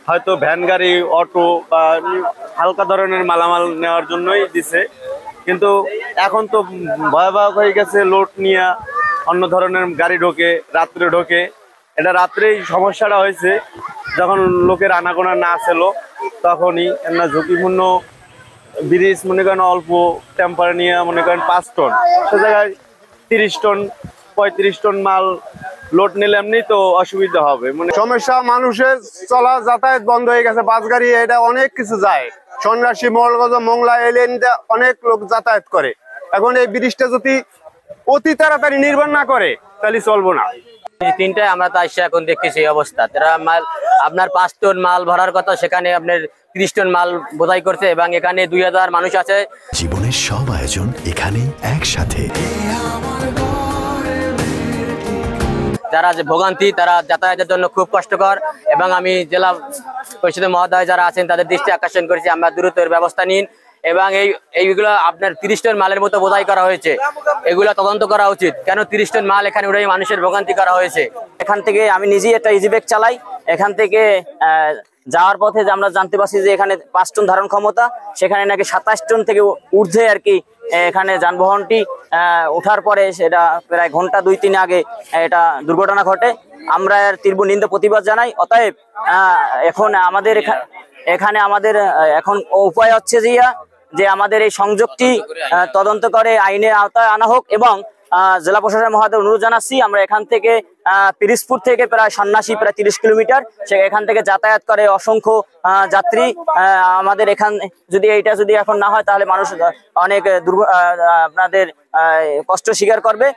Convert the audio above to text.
হয়তো ভ্যান গাড়ি, অটো বা হালকা ধরনের মালামাল নেওয়ার জন্যই দিছে। কিন্তু এখন তো ভয়াবহ হয়ে গেছে, লোড নিয়ে অন্য ধরনের গাড়ি ঢোকে, রাত্রে ঢোকে। এটা রাত্রেই সমস্যাটা হয়েছে, যখন লোকের আনাগোনা না ছিল তখনই না ঝুঁকিপূর্ণ ব্রিজ মনে করেন অল্প টেম্পার নিয়ে মনে করেন 5 টন, সে জায়গায় 30 টন 35 টন মাল লোড নিলে এমনি তো অসুবিধা হবে। মানে সমস্যা, মানুষের চলা যাতায়াত বন্ধ হয়ে গেছে, বাস গাড়ি এটা অনেক কিছু যায়, সন্ন্যাসী মহলগঞ্জ মোংলা এই লেনটা অনেক লোক যাতায়াত করে। এখন এই ব্রিজটা যদি অতি তাড়াতাড়ি নির্মাণ না করে তাহলে চলবো না। তিনটায় আমরা তো আসছি, এখন দেখতেছি এই অবস্থা। তারা মাল আপনার 5 টন মাল ভরার কথা, সেখানে আপনার 30 টন মাল বোঝাই করছে এবং এখানে 2000 মানুষ আছে। জীবনের সব আয়োজন এখানে একসাথে। যারা যে ভোগান্তি, তারা যাতায়াতের জন্য খুব কষ্টকর, এবং আমি জেলা পরিষদের মহোদয় যারা আছেন তাদের দৃষ্টি আকর্ষণ করেছি আমরা দ্রুত এর ব্যবস্থা নিন। এবং এইগুলো আপনার 30 টন মালের মতো বোঝাই করা হয়েছে, এগুলো তদন্ত করা উচিত। কেন 30 টন মাল এখানে উঠে মানুষের ভোগান্তি করা হয়েছে। এখান থেকে আমি নিজেই একটা ইজিব্যাগ চালাই, এখান থেকে যাওয়ার পথে যে আমরা জানতে পারছি যে এখানে 5 টন ধারণ ক্ষমতা, সেখানে নাকি 27 টন থেকে ঊর্ধ্বে আর কি এখানে যানবাহনটি ওঠার পরে সেটা প্রায় ঘন্টা 2-3 আগে এটা দুর্ঘটনা ঘটে। আমরা এর তীব্র নিন্দা প্রতিবাদ জানাই। অতএব এখন আমাদের এখানে আমাদের এখন উপায় হচ্ছে যে আমাদের এই সংযোগটি তদন্ত করে আইনের আওতায় আনা হোক, এবং জেলা প্রশাসন মহোদয় অনুরোধ জানাচ্ছি, আমরা এখান থেকে পিরিজপুর থেকে প্রায় সন্ন্যাসী প্রায় 30 কিলোমিটার, সে এখান থেকে যাতায়াত করে অসংখ্য যাত্রী। আমাদের এখান যদি এইটা যদি এখন না হয় তাহলে মানুষ অনেক আপনাদের কষ্ট স্বীকার করবে।